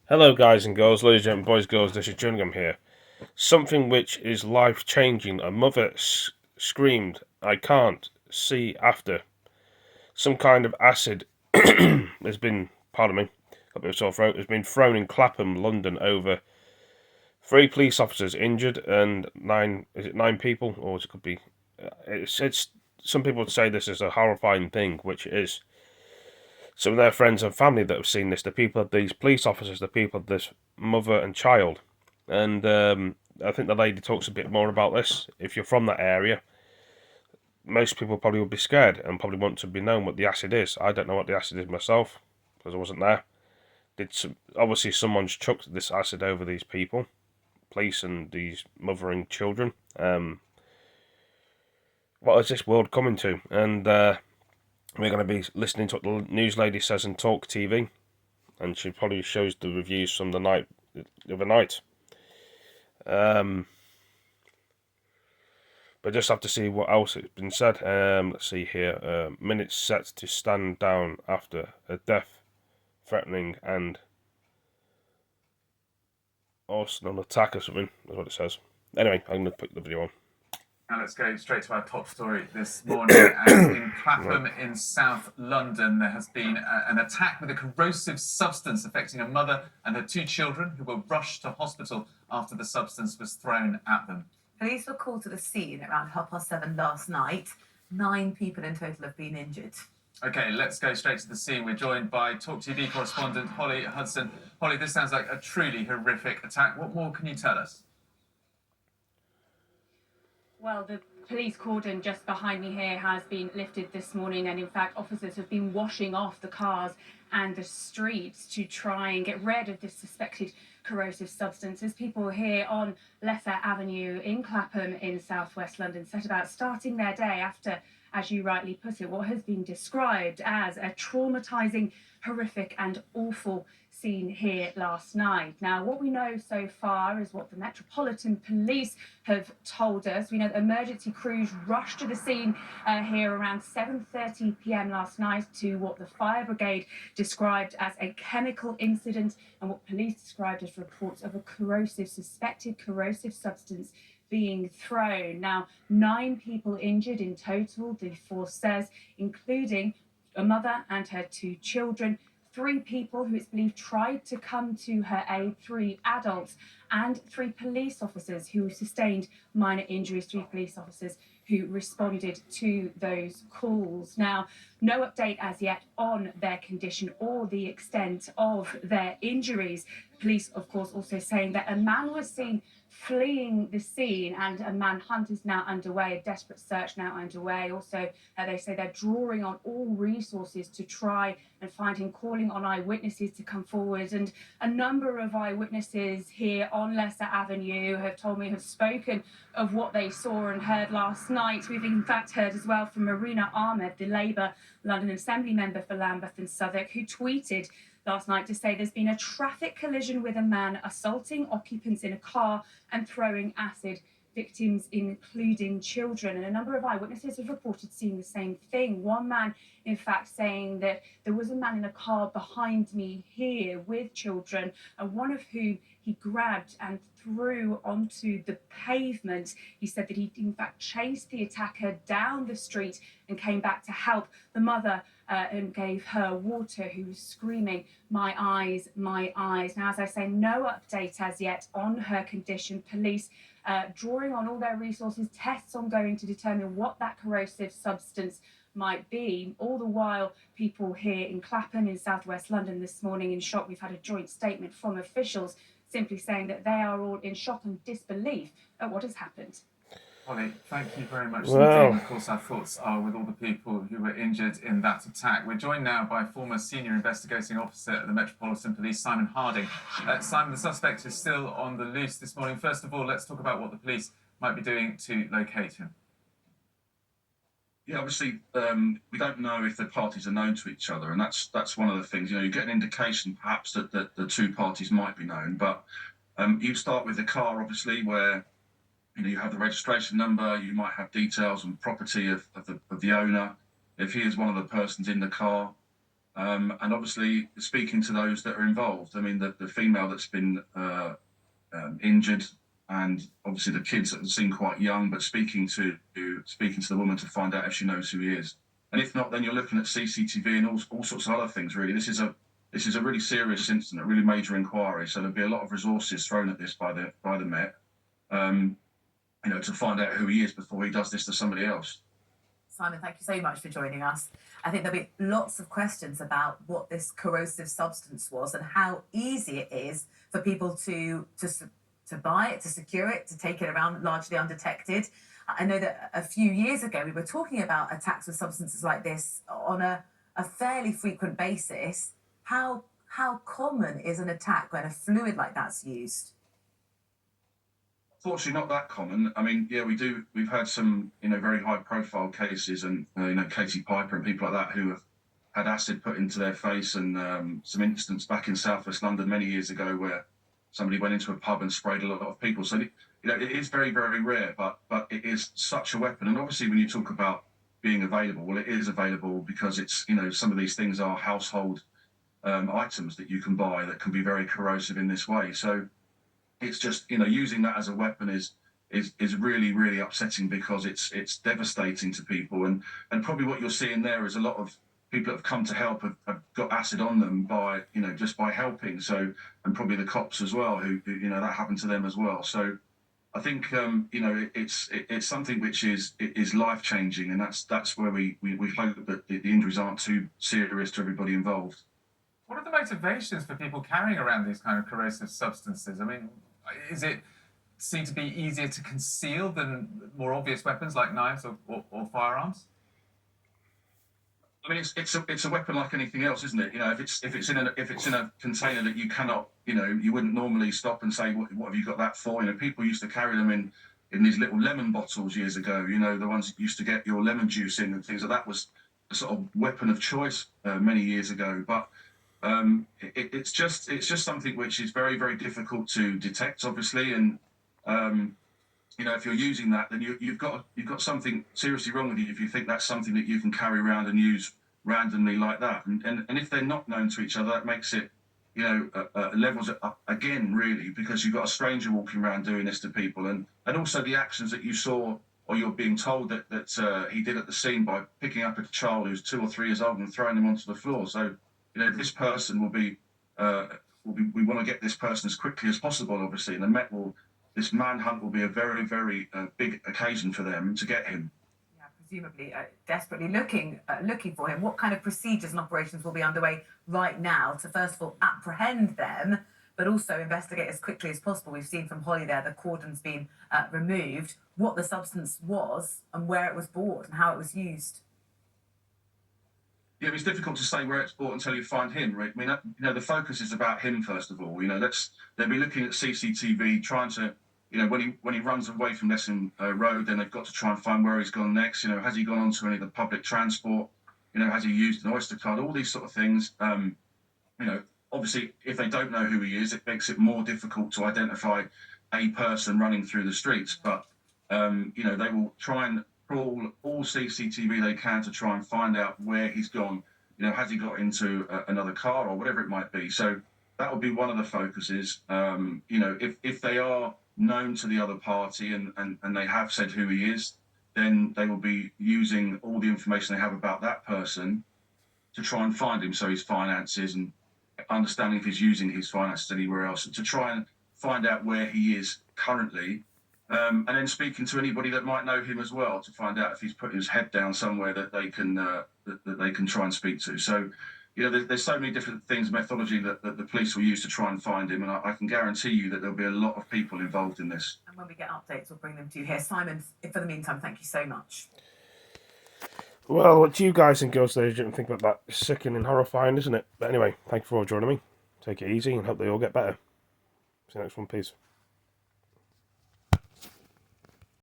Hello, guys and girls, ladies and gentlemen, boys, girls. This is Jerningham here. Something which is life-changing. A mother screamed, "I can't see after." Some kind of acid has been, pardon me, got a bit of sore throat, has been thrown in Clapham, London, over three police officers injured and nine. Is it nine people, or it could be? It's. Some people would say this is a horrifying thing, which it is. Some of their friends and family that have seen this, the people of these police officers, the people of this mother and child. And I think the lady talks a bit more about this. If you're from that area, most people probably would be scared and probably want to be known what the acid is. I don't know what the acid is myself because I wasn't there. Obviously someone's chucked this acid over these people, police and these mothering children. What is this world coming to? And we're going to be listening to what the news lady says in Talk TV, and she probably shows the reviews from the other night. But just have to see what else has been said. Let's see here. Minutes set to stand down after a death threatening and arsenal attack or something. That's what it says. Anyway, I'm going to put the video on. Now let's go straight to our top story this morning. And in Clapham in South London, there has been an attack with a corrosive substance affecting a mother and her two children who were rushed to hospital after the substance was thrown at them. Police were called to the scene around 7:30 last night. 9 people in total have been injured. Okay, let's go straight to the scene. We're joined by Talk TV correspondent Holly Hudson. Holly, this sounds like a truly horrific attack. What more can you tell us? Well, the police cordon just behind me here has been lifted this morning, and in fact officers have been washing off the cars and the streets to try and get rid of this suspected corrosive substance as people here on Lesser Avenue in Clapham in southwest London set about starting their day after, as you rightly put it, what has been described as a traumatising, horrific and awful scene here last night. Now, what we know so far is what the Metropolitan Police have told us. We know that emergency crews rushed to the scene here around 7:30 p.m. last night to what the fire brigade described as a chemical incident and what police described as reports of a suspected corrosive substance being thrown. Now, 9 people injured in total, the force says, including a mother and her 2 children, 3 people who it's believed tried to come to her aid, 3 adults, and 3 police officers who sustained minor injuries, 3 police officers who responded to those calls. Now, no update as yet on their condition or the extent of their injuries. Police, of course, also saying that a man was seen fleeing the scene and a manhunt is now underway, a desperate search now underway. Also, they say they're drawing on all resources to try and find him, calling on eyewitnesses to come forward. And a number of eyewitnesses here on Lesser Avenue have told me, have spoken of what they saw and heard last night. We've in fact heard as well from Marina Ahmed, the Labour London Assembly member for Lambeth and Southwark, who tweeted last night to say there's been a traffic collision with a man assaulting occupants in a car and throwing acid, victims including children. And a number of eyewitnesses have reported seeing the same thing. One man, in fact, saying that there was a man in a car behind me here with children, and one of whom he grabbed and threw onto the pavement. He said that he, in fact, chased the attacker down the street and came back to help the mother and gave her water, who was screaming, "My eyes, my eyes." Now, as I say, no update as yet on her condition. Police drawing on all their resources, tests ongoing to determine what that corrosive substance might be. All the while, people here in Clapham in southwest London this morning in shock. We've had a joint statement from officials simply saying that they are all in shock and disbelief at what has happened. Holly, thank you very much Wow. indeed. Of course, our thoughts are with all the people who were injured in that attack. We're joined now by former senior investigating officer at the Metropolitan Police, Simon Harding. Simon, the suspect is still on the loose this morning. First of all, let's talk about what the police might be doing to locate him. Yeah, obviously, we don't know if the parties are known to each other, and that's one of the things. You get an indication, perhaps, that the 2 parties might be known. But you start with the car, obviously, where you have the registration number. You might have details on property of the owner. If he is one of the persons in the car, and obviously speaking to those that are involved. I mean, the female that's been injured, and obviously the kids that seem quite young, but speaking to the woman to find out if she knows who he is. And if not, then you're looking at CCTV and all sorts of other things. Really, this is a really serious incident, a really major inquiry. So there'll be a lot of resources thrown at this by the Met, to find out who he is before he does this to somebody else. Simon, thank you so much for joining us. I think there'll be lots of questions about what this corrosive substance was and how easy it is for people to buy it, to secure it, to take it around largely undetected. I know that a few years ago we were talking about attacks with substances like this on a fairly frequent basis. How common is an attack when a fluid like that's used? Fortunately, not that common. I mean, yeah, we've had some, very high-profile cases, and Katie Piper and people like that who have had acid put into their face, and some incidents back in southwest London many years ago where somebody went into a pub and sprayed a lot of people. So, it is very, very rare, but it is such a weapon. And obviously, when you talk about being available, well, it is available because it's, some of these things are household items that you can buy that can be very corrosive in this way. So it's just, using that as a weapon is really, really upsetting, because it's devastating to people. And probably what you're seeing there is a lot of people that have come to help have got acid on them by, just by helping. So, and probably the cops as well, who that happened to them as well. So I think, it's something which is life-changing, and that's where we hope that the injuries aren't too serious to everybody involved. What are the motivations for people carrying around these kind of corrosive substances? I mean, is it seem to be easier to conceal than more obvious weapons like knives or firearms? I mean, it's a weapon like anything else, isn't it? If it's in a container that you cannot, you wouldn't normally stop and say, what have you got that for? People used to carry them in these little lemon bottles years ago. The ones that used to get your lemon juice in and things like that was a sort of weapon of choice many years ago. But it's just something which is very, very difficult to detect, obviously, and if you're using that, then you've got something seriously wrong with you if you think that's something that you can carry around and use randomly like that. And if they're not known to each other, that makes it, levels it up again, really, because you've got a stranger walking around doing this to people, and also the actions that you saw, or you're being told that he did at the scene by picking up a child who's 2 or 3 years old and throwing them onto the floor. So, this person will be, we want to get this person as quickly as possible, obviously, and the Met this manhunt will be a very, very big occasion for them to get him. Yeah, presumably desperately looking for him. What kind of procedures and operations will be underway right now to, first of all, apprehend them, but also investigate as quickly as possible? We've seen from Holly there the cordon's been removed, what the substance was and where it was bought and how it was used. Yeah, it's difficult to say where it's bought until you find him, right? I mean, the focus is about him first of all. They'll be looking at CCTV, trying to, when he runs away from Lesson Road, then they've got to try and find where he's gone next. Has he gone onto any of the public transport? Has he used an Oyster card? All these sort of things. Obviously, if they don't know who he is, it makes it more difficult to identify a person running through the streets. But they will try and crawl all CCTV they can to try and find out where he's gone. Has he got into another car or whatever it might be? So that would be one of the focuses. If they are known to the other party and they have said who he is, then they will be using all the information they have about that person to try and find him. So his finances, and understanding if he's using his finances anywhere else, to try and find out where he is currently. And then speaking to anybody that might know him as well, to find out if he's putting his head down somewhere that they can try and speak to. So, there's so many different things, methodology that the police will use to try and find him, and I can guarantee you that there'll be a lot of people involved in this. And when we get updates, we'll bring them to you here. Simon, for the meantime, thank you so much. Well, what do you guys think, Ghost Agent? Think about that? It's sickening and horrifying, isn't it? But anyway, thank you for all joining me. Take it easy and hope they all get better. See you next one. Peace.